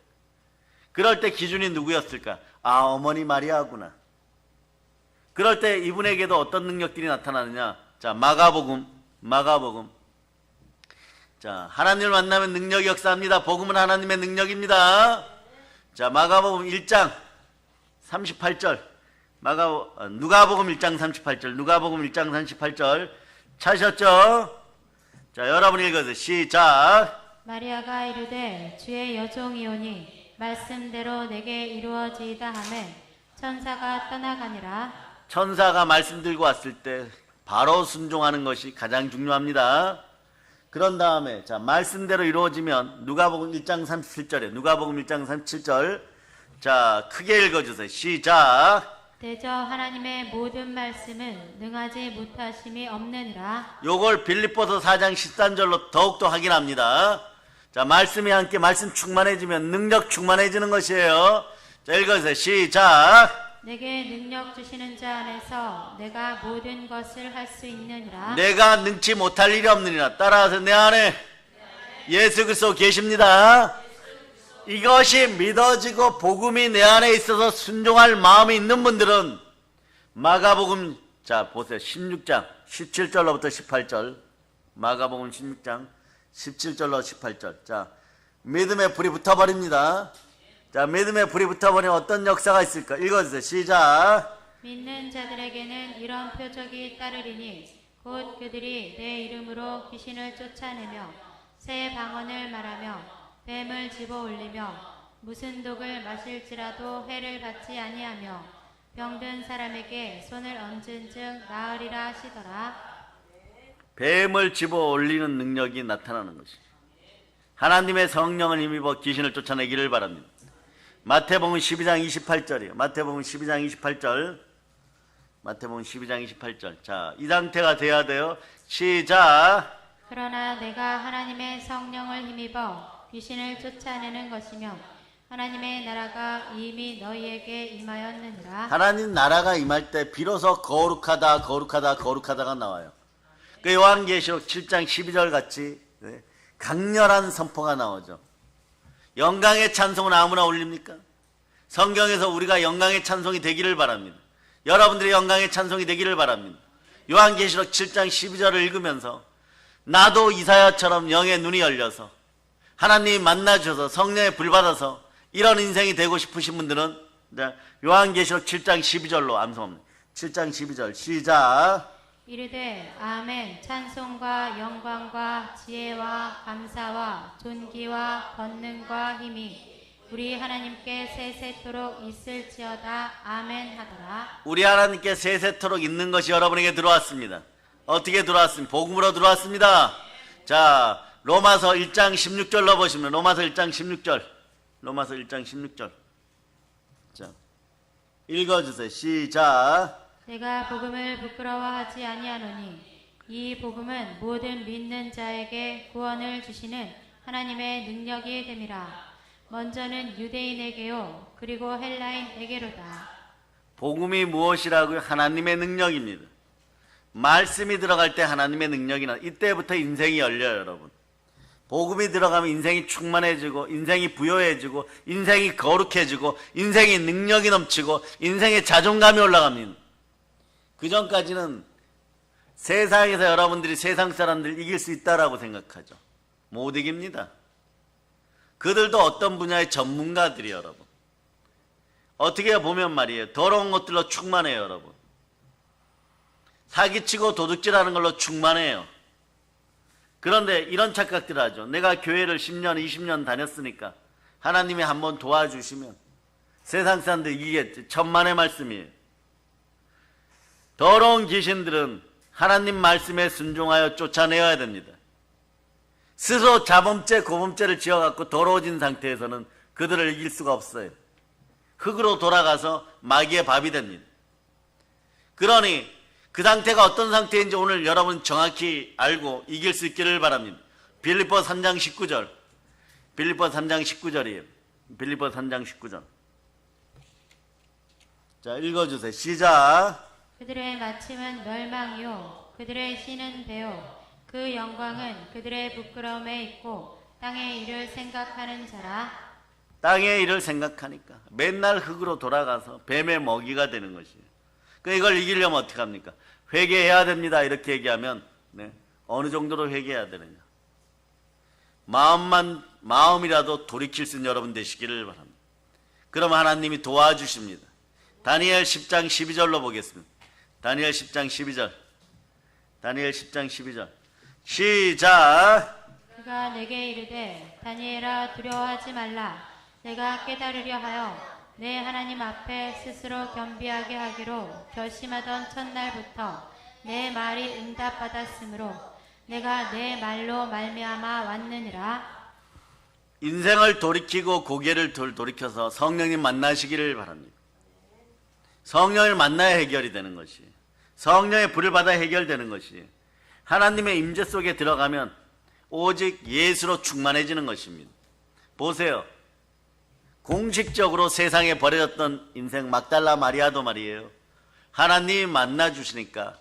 그럴 때 기준이 누구였을까? 아, 어머니 마리아구나. 그럴 때 이분에게도 어떤 능력들이 나타나느냐? 자, 마가복음. 자, 하나님을 만나면 능력이 역사합니다. 복음은 하나님의 능력입니다. 자, 마가복음 1장 38절. 누가복음 1장 38절. 누가복음 1장 38절. 찾으셨죠? 자, 여러분 읽어주세요. 시작. 마리아가 이르되 주의 여종이오니 말씀대로 내게 이루어지이다 하매 천사가 떠나가니라. 천사가 말씀 들고 왔을 때 바로 순종하는 것이 가장 중요합니다. 그런 다음에 자, 말씀대로 이루어지면 누가복음 1장 37절에 누가복음 1장 37절. 자, 크게 읽어주세요. 시작. 대저 하나님의 모든 말씀은 능하지 못하심이 없느니라. 요걸 빌립보서 4장 13절로 더욱더 확인합니다. 자, 말씀이 함께 말씀 충만해지면 능력 충만해지는 것이에요. 자, 읽어주세요. 시작. 내게 능력 주시는 자 안에서 내가 모든 것을 할 수 있느니라. 내가 능치 못할 일이 없느니라. 따라서 내 안에 예수 그리스도 계십니다. 이것이 믿어지고 복음이 내 안에 있어서 순종할 마음이 있는 분들은 마가복음, 자 보세요, 16장 17절로부터 18절. 마가복음 16장 17절로 18절. 자, 믿음의 불이 붙어버립니다. 자, 믿음의 불이 붙어버리면 어떤 역사가 있을까? 읽어주세요. 시작. 믿는 자들에게는 이런 표적이 따르리니 곧 그들이 내 이름으로 귀신을 쫓아내며 새 방언을 말하며 뱀을 집어 올리며 무슨 독을 마실지라도 해를 받지 아니하며 병든 사람에게 손을 얹은 즉 나으리라 하시더라. 뱀을 집어 올리는 능력이 나타나는 것이 하나님의 성령을 힘입어 귀신을 쫓아내기를 바랍니다. 마태복음 12장 28절이에요. 마태복음 12장 28절. 마태복음 12장 28절. 자, 이 상태가 돼야 돼요. 시작. 그러나 내가 하나님의 성령을 힘입어 귀신을 쫓아내는 것이며 하나님의 나라가 이미 너희에게 임하였느니라. 하나님 나라가 임할 때 비로소 거룩하다가 나와요. 그 요한계시록 7장 12절 같이 강렬한 선포가 나오죠. 영광의 찬송은 아무나 올립니까? 성경에서 우리가 영광의 찬송이 되기를 바랍니다. 여러분들의 영광의 찬송이 되기를 바랍니다. 요한계시록 7장 12절을 읽으면서 나도 이사야처럼 영의 눈이 열려서 하나님이 만나주셔서 성령의 불 받아서 이런 인생이 되고 싶으신 분들은 요한계시록 7장 12절로 암송합니다. 7장 12절 시작. 이르되 아멘. 찬송과 영광과 지혜와 감사와 존귀와 권능과 힘이 우리 하나님께 세세토록 있을지어다. 아멘 하더라. 우리 하나님께 세세토록 있는 것이 여러분에게 들어왔습니다. 어떻게 들어왔습니까? 복음으로 들어왔습니다. 자, 로마서 1장 16절로 보시면 로마서 1장 16절. 로마서 1장 16절. 자, 읽어주세요. 시작. 내가 복음을 부끄러워하지 아니하노니 이 복음은 모든 믿는 자에게 구원을 주시는 하나님의 능력이 됨이라. 먼저는 유대인에게요 그리고 헬라인에게로다. 복음이 무엇이라고요? 하나님의 능력입니다. 말씀이 들어갈 때 하나님의 능력이 나. 이때부터 인생이 열려요, 여러분. 복음이 들어가면 인생이 충만해지고 인생이 부여해지고 인생이 거룩해지고 인생이 능력이 넘치고 인생의 자존감이 올라갑니다. 그 전까지는 세상에서 여러분들이 세상 사람들 이길 수 있다라고 생각하죠. 못 이깁니다. 그들도 어떤 분야의 전문가들이에요, 여러분. 어떻게 보면 말이에요. 더러운 것들로 충만해요, 여러분. 사기치고 도둑질하는 걸로 충만해요. 그런데 이런 착각들을 하죠. 내가 교회를 10년, 20년 다녔으니까 하나님이 한번 도와주시면 세상 사람들 이기겠지. 천만의 말씀이에요. 더러운 귀신들은 하나님 말씀에 순종하여 쫓아내어야 됩니다. 스스로 자범죄, 고범죄를 지어갖고 더러워진 상태에서는 그들을 이길 수가 없어요. 흙으로 돌아가서 마귀의 밥이 됩니다. 그러니 그 상태가 어떤 상태인지 오늘 여러분 정확히 알고 이길 수 있기를 바랍니다. 빌립보 3장 19절. 빌립보 3장 19절이에요. 빌립보 3장 19절. 자, 읽어주세요. 시작. 그들의 마침은 멸망이요 그들의 신은 배요 그 영광은 그들의 부끄러움에 있고 땅의 일을 생각하는 자라. 땅의 일을 생각하니까 맨날 흙으로 돌아가서 뱀의 먹이가 되는 것이에요. 이걸 이기려면 어떻게 합니까? 회개해야 됩니다. 이렇게 얘기하면 어느 정도로 회개해야 되느냐. 마음이라도 돌이킬 수 있는 여러분 되시기를 바랍니다. 그럼 하나님이 도와주십니다. 다니엘 10장 12절로 보겠습니다. 다니엘 10장 12절. 다니엘 10장 12절. 시작. 그가 내게 이르되 다니엘아 두려워하지 말라. 내가 깨달으려 하여 내 하나님 앞에 스스로 겸비하게 하기로 결심하던 첫날부터 내 말이 응답받았으므로 내가 내 말로 말미암아 왔느니라. 인생을 돌이키고 고개를 돌이켜서 성령님 만나시기를 바랍니다. 성령을 만나야 해결이 되는 것이, 성령의 불을 받아 해결되는 것이, 하나님의 임재 속에 들어가면 오직 예수로 충만해지는 것입니다. 보세요. 공식적으로 세상에 버려졌던 인생 막달라 마리아도 말이에요. 하나님이 만나주시니까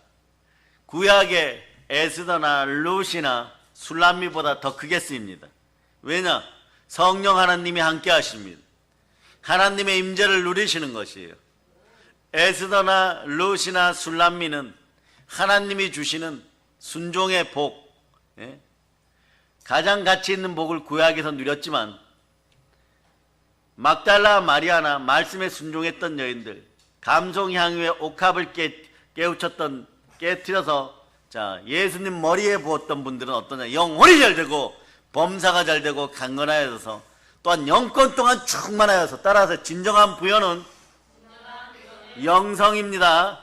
구약의 에스더나 루시나 술람미보다 더 크게 쓰입니다. 왜냐? 성령 하나님이 함께 하십니다. 하나님의 임재를 누리시는 것이에요. 에스더나 루시나 술람미는 하나님이 주시는 순종의 복, 가장 가치 있는 복을 구약에서 누렸지만 막달라 마리아나 말씀에 순종했던 여인들, 감송향유의 옥합을 깨트려서 예수님 머리에 부었던 분들은 어떠냐? 영혼이 잘되고 범사가 잘되고 강건하여서 또한 영권 동안 충만하여서, 따라서 진정한 부여는 영성입니다.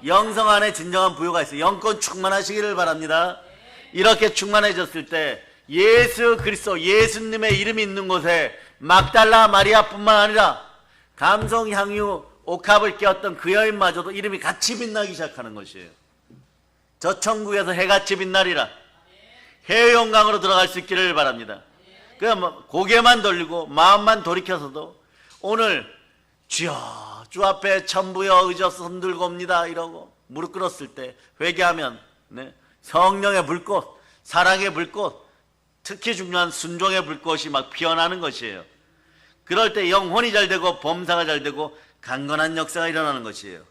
영성 안에 진정한 부여가 있어요. 영권 충만하시기를 바랍니다. 이렇게 충만해졌을 때 예수 그리스도, 예수님의 이름이 있는 곳에 막달라 마리아뿐만 아니라 감송향유 옥합을 깨웠던 그 여인마저도 이름이 같이 빛나기 시작하는 것이에요. 저 천국에서 해같이 빛나리라. 해의 영광으로 들어갈 수 있기를 바랍니다. 그냥 고개만 돌리고 마음만 돌이켜서도 오늘 주여 주 앞에 천부여 의져서 손들고 옵니다 이러고 무릎 꿇었을 때 회개하면 성령의 불꽃, 사랑의 불꽃, 특히 중요한 순종의 불꽃이 막 피어나는 것이에요. 그럴 때 영혼이 잘 되고 범사가 잘 되고 강건한 역사가 일어나는 것이에요.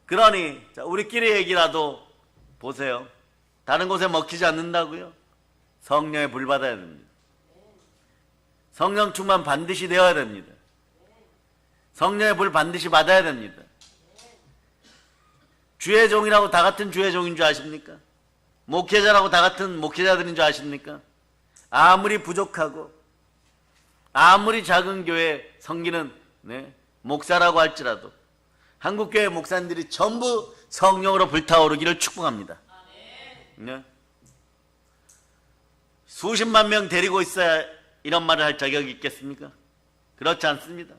그러니 자, 우리끼리 얘기라도 보세요. 다른 곳에 먹히지 않는다고요? 성령의 불 받아야 됩니다. 성령 충만 반드시 되어야 됩니다. 성령의 불 반드시 받아야 됩니다. 주의 종이라고 다 같은 주의 종인 줄 아십니까? 목회자라고 다 같은 목회자들인 줄 아십니까? 아무리 부족하고 아무리 작은 교회 섬기는 목사라고 할지라도 한국교회 목사님들이 전부 성령으로 불타오르기를 축복합니다. 네? 수십만 명 데리고 있어야 이런 말을 할 자격이 있겠습니까? 그렇지 않습니다.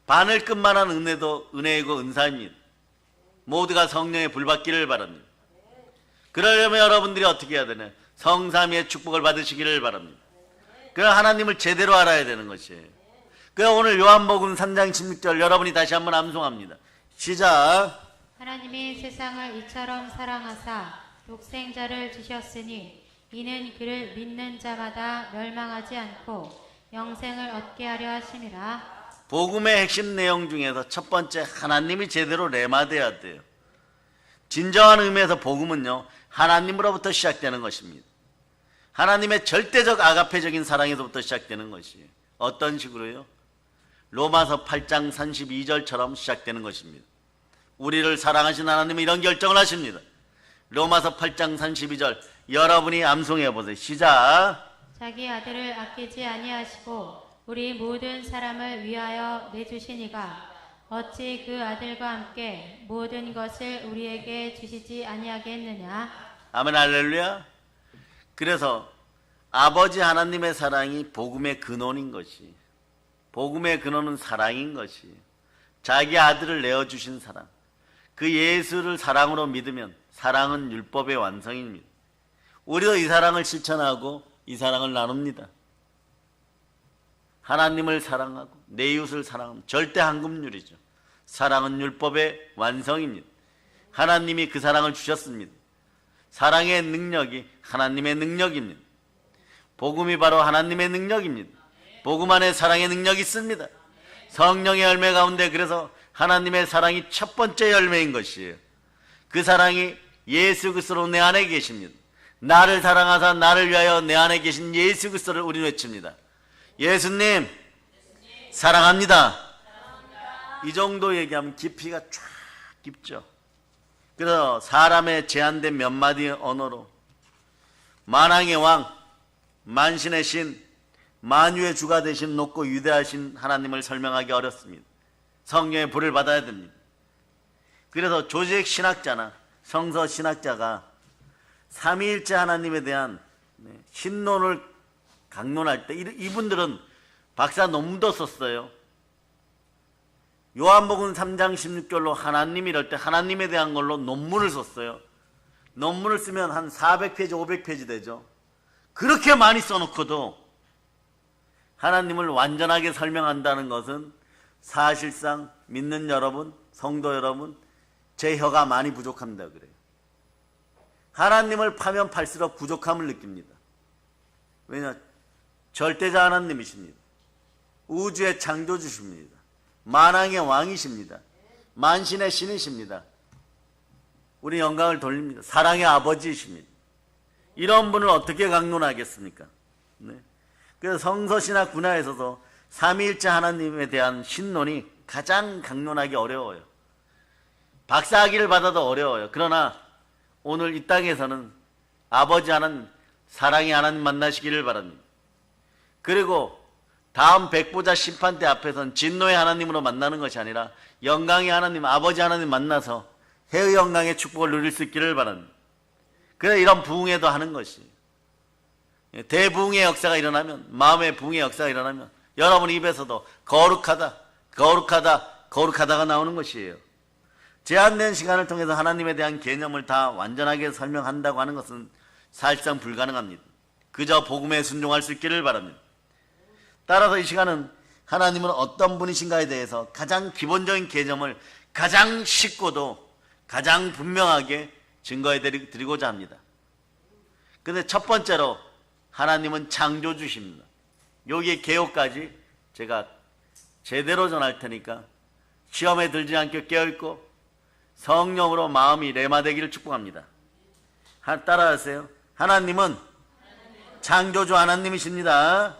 바늘끝만한 은혜도 은혜이고 은사입니다. 모두가 성령의 불받기를 바랍니다. 그러려면 여러분들이 어떻게 해야 되냐? 성삼위의 축복을 받으시기를 바랍니다. 그럼 하나님을 제대로 알아야 되는 것이에요. 그래서 오늘 요한복음 3장 16절 여러분이 다시 한번 암송합니다. 시작. 하나님이 세상을 이처럼 사랑하사 독생자를 주셨으니 이는 그를 믿는 자마다 멸망하지 않고 영생을 얻게 하려 하심이라. 복음의 핵심 내용 중에서 첫 번째, 하나님이 제대로 레마돼야 돼요. 진정한 의미에서 복음은요, 하나님으로부터 시작되는 것입니다. 하나님의 절대적 아가페적인 사랑에서부터 시작되는 것이에요. 어떤 식으로요? 로마서 8장 32절처럼 시작되는 것입니다. 우리를 사랑하신 하나님은 이런 결정을 하십니다. 로마서 8장 32절 여러분이 암송해 보세요. 시작. 자기 아들을 아끼지 아니하시고 우리 모든 사람을 위하여 내주시니가 어찌 그 아들과 함께 모든 것을 우리에게 주시지 아니하겠느냐. 아멘 할렐루야. 그래서 아버지 하나님의 사랑이 복음의 근원인 것이, 복음의 근원은 사랑인 것이, 자기 아들을 내어주신 사랑, 그 예수를 사랑으로 믿으면 사랑은 율법의 완성입니다. 우리도 이 사랑을 실천하고 이 사랑을 나눕니다. 하나님을 사랑하고 내 이웃을 사랑하면 절대 한금률이죠. 사랑은 율법의 완성입니다. 하나님이 그 사랑을 주셨습니다. 사랑의 능력이 하나님의 능력입니다. 복음이 바로 하나님의 능력입니다. 복음 안에 사랑의 능력이 있습니다. 성령의 열매 가운데 그래서 하나님의 사랑이 첫 번째 열매인 것이에요. 그 사랑이 예수 그리스도로 내 안에 계십니다. 나를 사랑하사 나를 위하여 내 안에 계신 예수 그리스도를 우리는 외칩니다. 예수님 사랑합니다. 이 정도 얘기하면 깊이가 쫙 깊죠. 그래서 사람의 제한된 몇 마디 언어로 만왕의 왕, 만신의 신, 만유의 주가 되신 높고 위대하신 하나님을 설명하기 어렵습니다. 성령의 불을 받아야 됩니다. 그래서 조직 신학자나 성서 신학자가 삼위일체 하나님에 대한 신론을 강론할 때 이분들은 박사 논문도 썼어요. 요한복음 3장 16절로 하나님 이럴 때 하나님에 대한 걸로 논문을 썼어요. 논문을 쓰면 한 400페이지 500페이지 되죠. 그렇게 많이 써놓고도 하나님을 완전하게 설명한다는 것은 사실상 믿는 여러분, 성도 여러분, 제 혀가 많이 부족합니다. 그래요. 하나님을 파면 팔수록 부족함을 느낍니다. 왜냐? 절대자 하나님이십니다. 우주의 창조주십니다. 만왕의 왕이십니다. 만신의 신이십니다. 우리 영광을 돌립니다. 사랑의 아버지이십니다. 이런 분을 어떻게 강론하겠습니까? 네. 그래서 성서신학 분야에서도 삼위일체 하나님에 대한 신론이 가장 강론하기 어려워요. 박사학위를 받아도 어려워요. 그러나 오늘 이 땅에서는 아버지 하나님, 사랑의 하나님 만나시기를 바랍니다. 그리고 다음 백보자 심판대 앞에서는 진노의 하나님으로 만나는 것이 아니라 영광의 하나님, 아버지 하나님 만나서 해의 영광의 축복을 누릴 수 있기를 바랍니다. 그래서 이런 부흥회도 하는 것이, 대부흥의 역사가 일어나면, 마음의 부흥의 역사가 일어나면 여러분 입에서도 거룩하다, 거룩하다, 거룩하다가 나오는 것이에요. 제한된 시간을 통해서 하나님에 대한 개념을 다 완전하게 설명한다고 하는 것은 사실상 불가능합니다. 그저 복음에 순종할 수 있기를 바랍니다. 따라서 이 시간은 하나님은 어떤 분이신가에 대해서 가장 기본적인 개념을 가장 쉽고도 가장 분명하게 증거해 드리고자 합니다. 그런데 첫 번째로 하나님은 창조주십니다. 여기에 개요까지 제가 제대로 전할 테니까 시험에 들지 않게 깨어있고 성령으로 마음이 레마되기를 축복합니다. 따라하세요. 하나님은 창조주 하나님이십니다.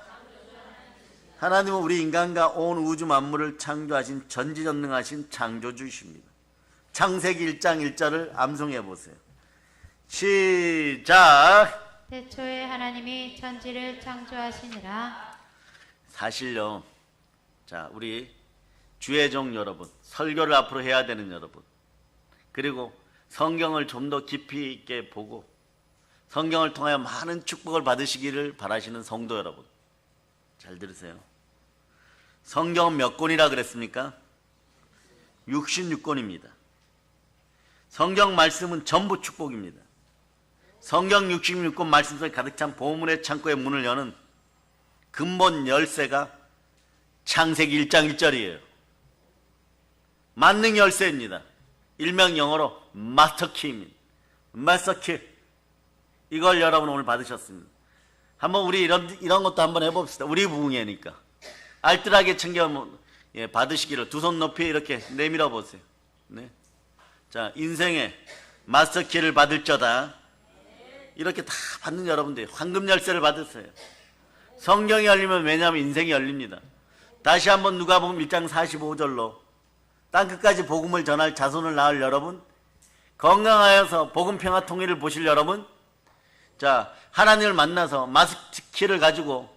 하나님은 우리 인간과 온 우주 만물을 창조하신 전지전능하신 창조주이십니다. 창세기 1장 1절을 암송해 보세요. 시작. 태초에 하나님이 천지를 창조하시니라. 사실요, 자, 우리 주의종 여러분, 설교를 앞으로 해야 되는 여러분, 그리고 성경을 좀 더 깊이 있게 보고 성경을 통하여 많은 축복을 받으시기를 바라시는 성도 여러분, 잘 들으세요. 성경은 몇 권이라 그랬습니까? 66권입니다. 성경 말씀은 전부 축복입니다. 성경 66권 말씀 속에 가득 찬 보물의 창고의 문을 여는 근본 열쇠가 창세기 1장 1절이에요. 만능 열쇠입니다. 일명 영어로 마스터키입니다. 마스터키. 이걸 여러분 오늘 받으셨습니다. 한번 우리 이런 것도 한번 해봅시다. 우리 부흥회니까 알뜰하게 챙겨 받으시기를 두 손 높이 이렇게 내밀어 보세요. 네. 자, 인생의 마스터키를 받을 자다. 이렇게 다 받는 여러분들이 황금 열쇠를 받으세요. 성경이 열리면, 왜냐하면 인생이 열립니다. 다시 한번 누가복음 1장 45절로 땅끝까지 복음을 전할 자손을 낳을 여러분, 건강하여서 복음 평화 통일을 보실 여러분, 자, 하나님을 만나서 마스터키를 가지고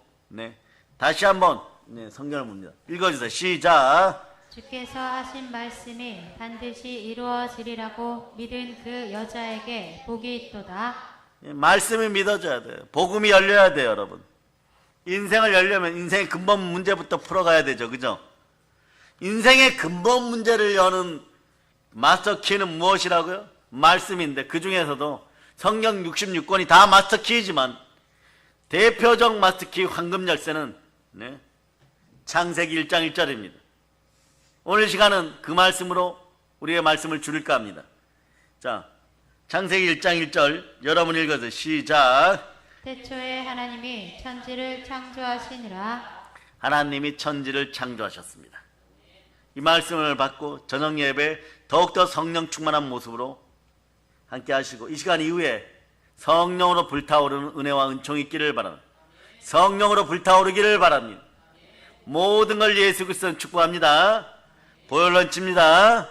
다시 한번 성경을 봅니다. 읽어주세요. 시작. 주께서 하신 말씀이 반드시 이루어지리라고 믿은 그 여자에게 복이 있도다. 말씀이 믿어져야 돼요. 복음이 열려야 돼요, 여러분. 인생을 열려면 인생의 근본 문제부터 풀어가야 되죠. 그죠? 인생의 근본 문제를 여는 마스터키는 무엇이라고요? 말씀인데, 그 중에서도 성경 66권이 다 마스터키이지만 대표적 마스터키 황금 열쇠는 창세기 1장 1절입니다. 오늘 시간은 그 말씀으로 우리의 말씀을 줄일까 합니다. 자, 창세기 1장 1절 여러분 읽어서 시작. 태초에 하나님이 천지를 창조하시니라. 하나님이 천지를 창조하셨습니다. 이 말씀을 받고 저녁 예배 더욱더 성령 충만한 모습으로 함께 하시고, 이 시간 이후에 성령으로 불타오르는 은혜와 은총이 있기를 바랍니다. 성령으로 불타오르기를 바랍니다. 모든 걸 예수 그리스도는 축복합니다. 보혈 런치입니다.